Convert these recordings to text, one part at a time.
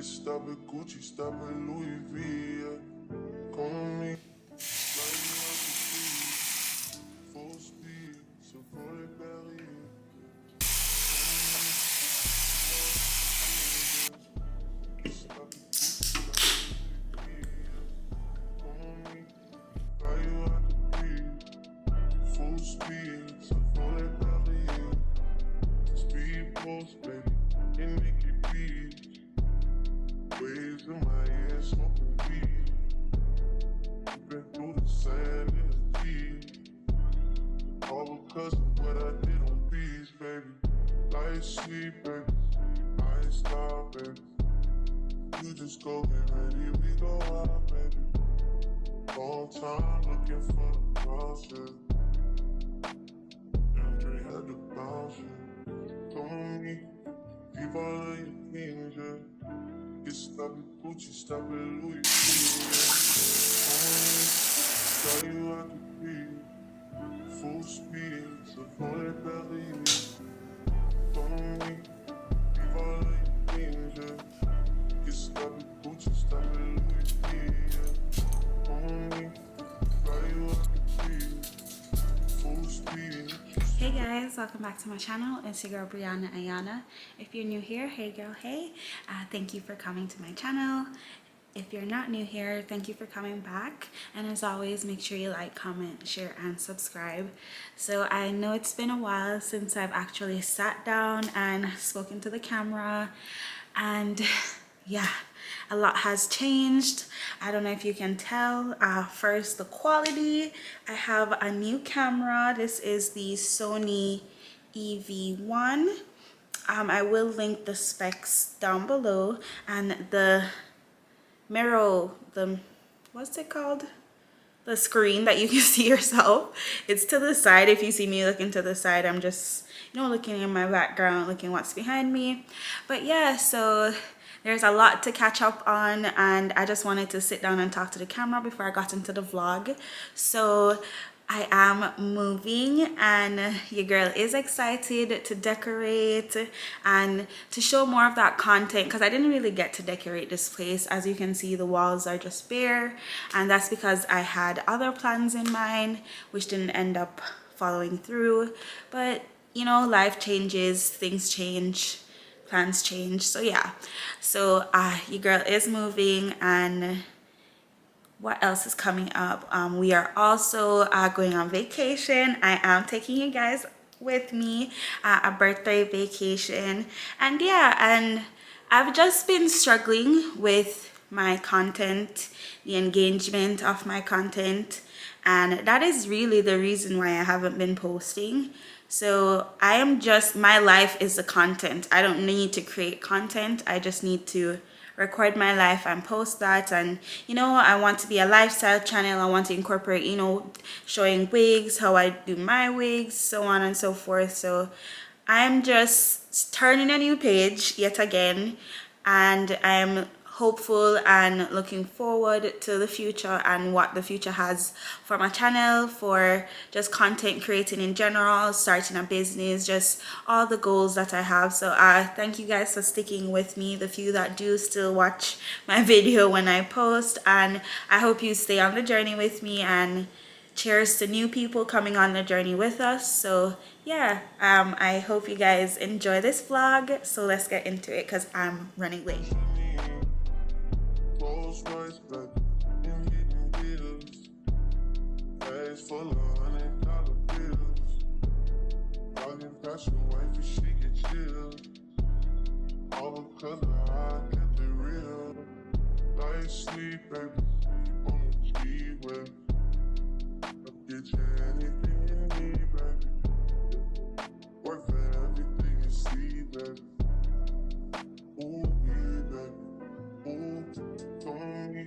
can stop at Gucci, stop at Louis V, yeah. Come on me, fly you out the sea, full speed, so for the belly. Stop at Gucci, stop at Louis V, yeah. Come on me, fly you out the sea, full speed, so for the belly. Speed post, baby, and make it beat. Waves in my ear, smoking weed. Been through the sand in the heat. All because of what I did on beats, baby. Light sweet, baby. I ain't stop, baby. You just go get ready, we go out, baby. Long time looking for the process. Andre had to bounce it. Come on me, leave all of your things, yeah. Get stop at Gucci, stop at Louis V. Fly you out the beat, full speed, so for that belly. Come on me, leave all of your things, yeah. Get stop at Gucci, stop at Louis V, yeah. Come on me, fly you out the beat, full speed. Hey guys, welcome back to my channel. It's your girl Brianna Ayana. If you're new here, hey girl, hey. Thank you for coming to my channel. If you're not new here, thank you for coming back. And as always, make sure you like, comment, share, and subscribe. So I know it's been a while since I've actually sat down and spoken to the camera. And yeah, a lot has changed. I don't know if you can tell. First, the quality. I have a new camera. This is the Sony Zv1. I will link the specs down below, and the mirror, what's it called? The screen that you can see yourself. It's to the side. If you see me looking to the side, I'm just, looking in my background, looking what's behind me. But yeah, so there's a lot to catch up on, and I just wanted to sit down and talk to the camera before I got into the vlog. So I am moving, and your girl is excited to decorate and to show more of that content, because I didn't really get to decorate this place. As you can see, the walls are just bare, and that's because I had other plans in mind which didn't end up following through. But life changes, things change, plans change. So yeah, so your girl is moving. And what else is coming up? We are also going on vacation. I am taking you guys with me, a birthday vacation. And yeah, and I've just been struggling with my content, the engagement of my content, and that is really the reason why I haven't been posting. So my life is the content. I don't need to create content. I just need to record my life and post that. And I want to be a lifestyle channel. I want to incorporate showing wigs, how I do my wigs, so on and so forth. So I'm just turning a new page yet again, and I'm hopeful and looking forward to the future and what the future has for my channel, for just content creating in general, starting a business, just all the goals that I have. So thank you guys for sticking with me, the few that do still watch my video when I post, and I hope you stay on the journey with me, and cheers to new people coming on the journey with us. So yeah, I hope you guys enjoy this vlog. So let's get into it, because I'm running late. Close rights back and hitting bills. Bags full of $100 bills. Walking past your wife and she get chills. All because of how I kept it real. Light sleep, baby, on the G-Way. I'll get you anything you need, baby. Work for everything you see, baby. Ooh, yeah, baby. Ooh, come on me,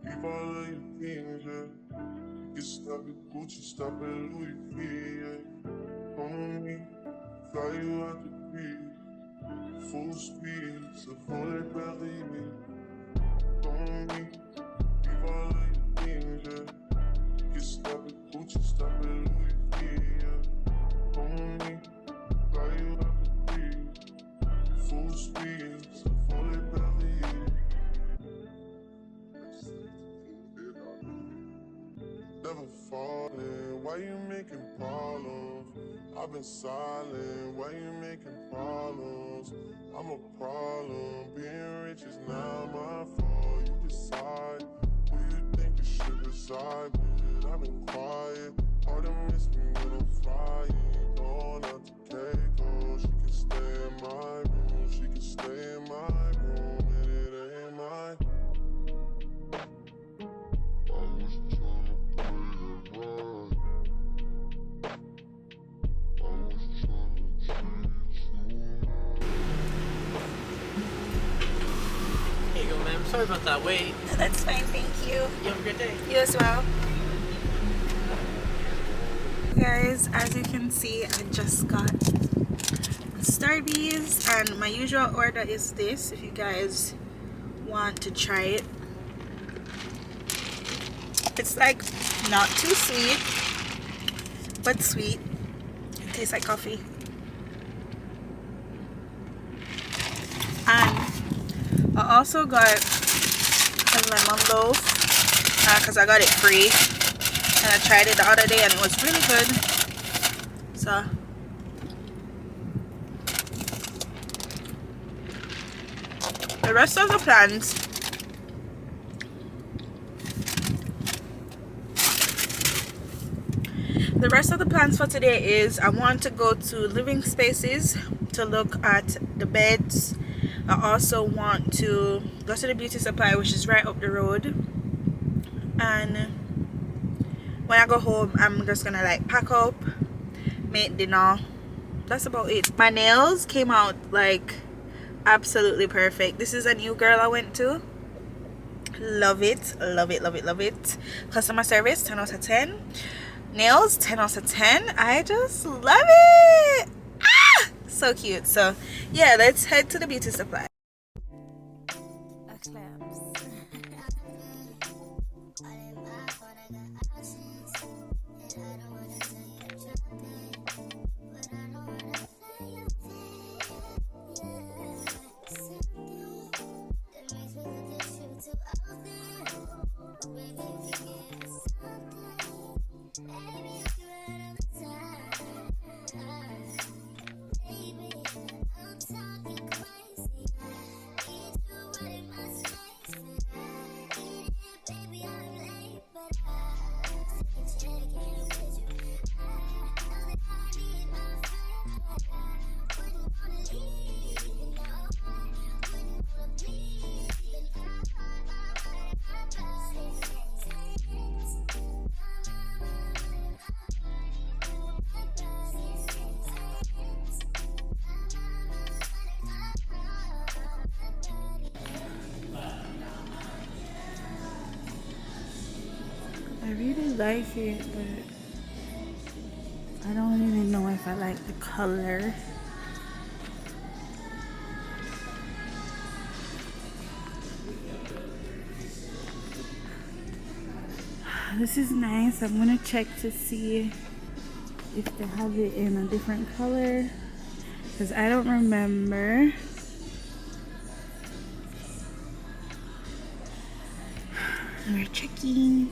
leave all of your things, yeah. Get stop at Gucci, stop at Louis V, yeah. Come on me, fly you out the beat, full speed, so for that belly. Come on me, leave all of your things, yeah. Get stop at Gucci, stop at Louis V, yeah. Come on me, fly you out the beat, full speed, so for that belly. Why you making problems? I've been silent. Why you making problems? I'm a problem. Being rich is not my fault. You decide. Who you think you should reside with? I've been quiet. Hard to miss me when I'm flying. Going out to Keiko. She can stay in my room. She can stay in my room. And it ain't mine. I was trying to play it right. I was trying to treat you Here you go, ma'am. Sorry about that wait. That's fine, thank you. You have a good day. You as well. Guys, as you can see, I just got Starbies, and my usual order is this if you guys want to try it. It's like not too sweet, but sweet. It tastes like coffee. And I also got a lemon loaf because I got it free, and I tried it the other day and it was really good. So the rest of the plans for today is I want to go to Living Spaces to look at the beds. I also want to go to the beauty supply, which is right up the road, and when I go home I'm just gonna like pack up, make dinner. That's about it. My nails came out like absolutely perfect. This is a new girl I went to. Love it, love it, love it, love it. Customer service 10 out of 10. Nails 10 out of 10. I just love it. Ah, so cute. So yeah, let's head to the beauty supply. I really like it, but I don't even know if I like the color. This is nice. I'm gonna check to see if they have it in a different color, because I don't remember. We're checking.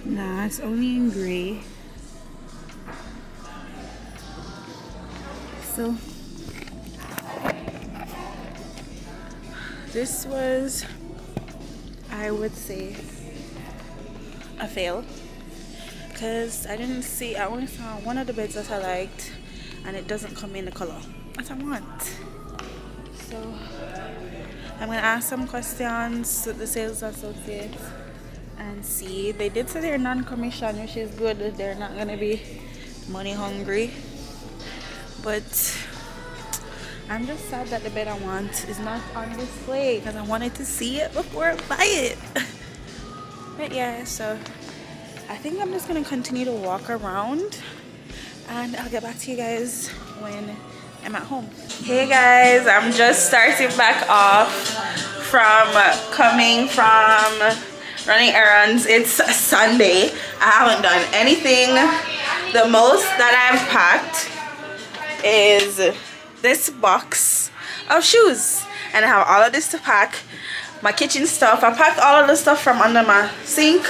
Nah, it's only in gray. So this was, I would say, a fail, because I didn't see, I only saw one of the beds that I liked, and it doesn't come in the color that I want. So I'm gonna ask some questions to the sales associates and see. They did say they're non-commission, which is good. They're not gonna be money hungry, but I'm just sad that the bed I want is not on display, because I wanted to see it before I buy it. But yeah, so I think I'm just gonna continue to walk around, and I'll get back to you guys when I'm at home. Hey guys, I'm just starting back off from coming from running errands. It's Sunday. I haven't done anything. The most that I've packed is this box of shoes, and I have all of this to pack. My kitchen stuff, I packed all of the stuff from under my sink,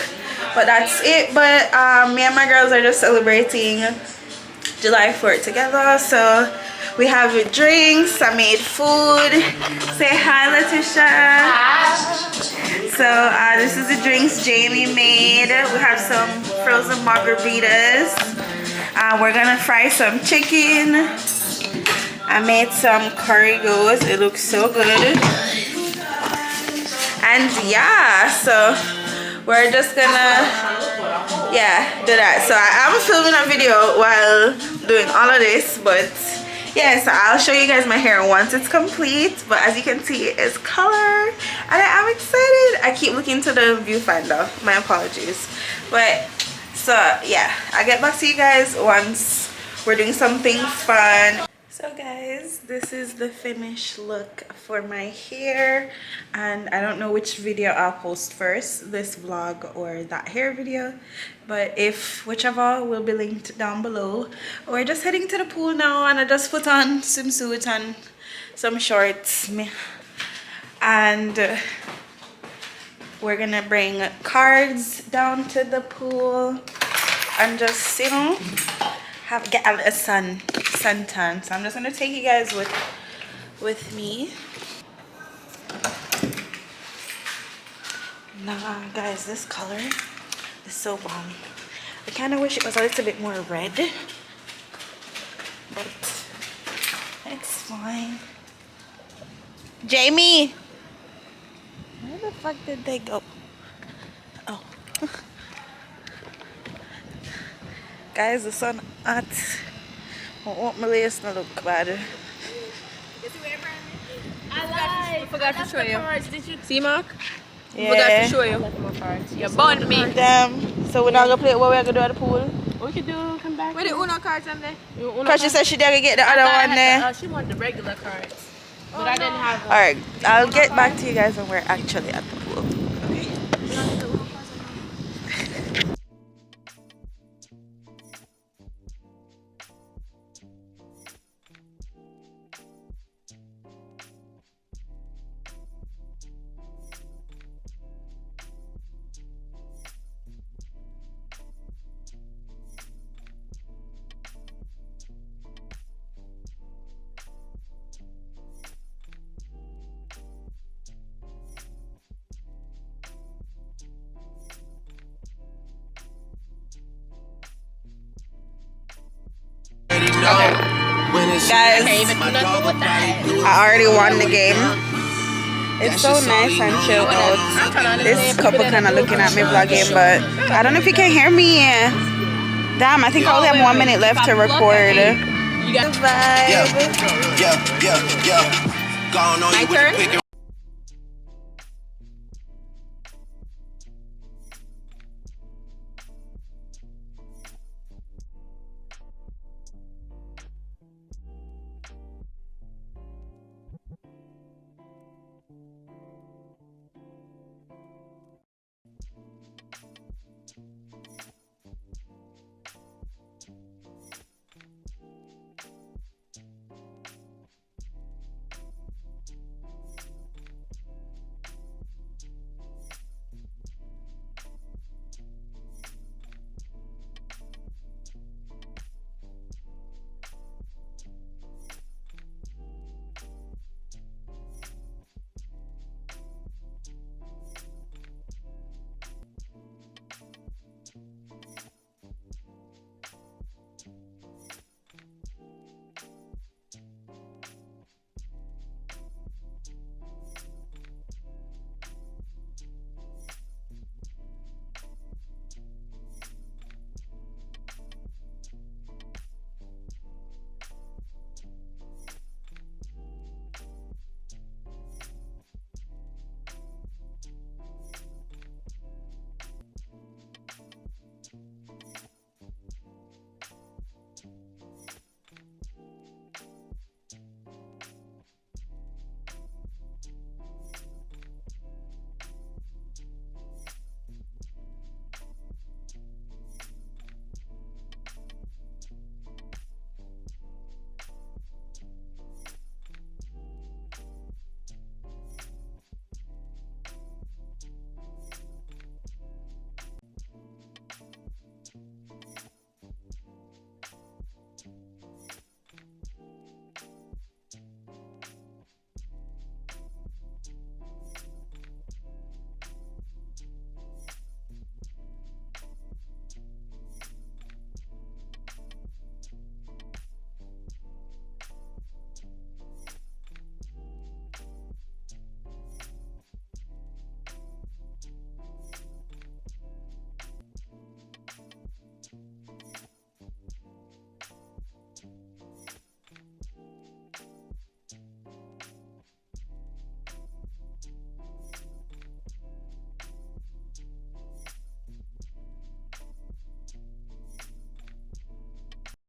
But that's it. But me and my girls are just celebrating July 4th together. So we have drinks. I made food. Say hi, Letitia. Hi. So this is the drinks Jamie made. We have some frozen margaritas. We're gonna fry some chicken. I made some curry goats. It looks so good. And yeah, so we're just gonna do that. So I'm filming a video while doing all of this, but yeah, so I'll show you guys my hair once it's complete. But as you can see, it's color and I'm excited. I keep looking to the viewfinder, my apologies. But so yeah, I'll get back to you guys once we're doing something fun. So guys, this is the finished look for my hair, and I don't know which video I'll post first, this vlog or that hair video, but whichever will be linked down below. We're just heading to the pool now, and I just put on swimsuit and some shorts, and we're gonna bring cards down to the pool and just, you know, get a little suntan. So I'm just gonna take you guys with me. Nah, guys, this color is so bomb. I kind of wish it was a little bit more red, but it's fine. Jamie, where the fuck did they go? Oh. Guys, the sun hot. I want my lace to look bad. I forgot to show you. Did you see, Mark? Yeah. Forgot to show you. You burned me. Damn. So we're not gonna play what we're gonna do at the pool? What you do? Come back. Where the Uno cards on there? Because she said she didn't get the other one there. She wanted the regular cards. But I didn't have them. Alright, I'll get back to you guys when we're actually at the pool. Okay. Guys, I already won the game. It's so nice and chill out. This couple kind of looking at me vlogging, but I don't know if you can hear me. Damn, I think I only have 1 minute left to record. You got Bye. my turn?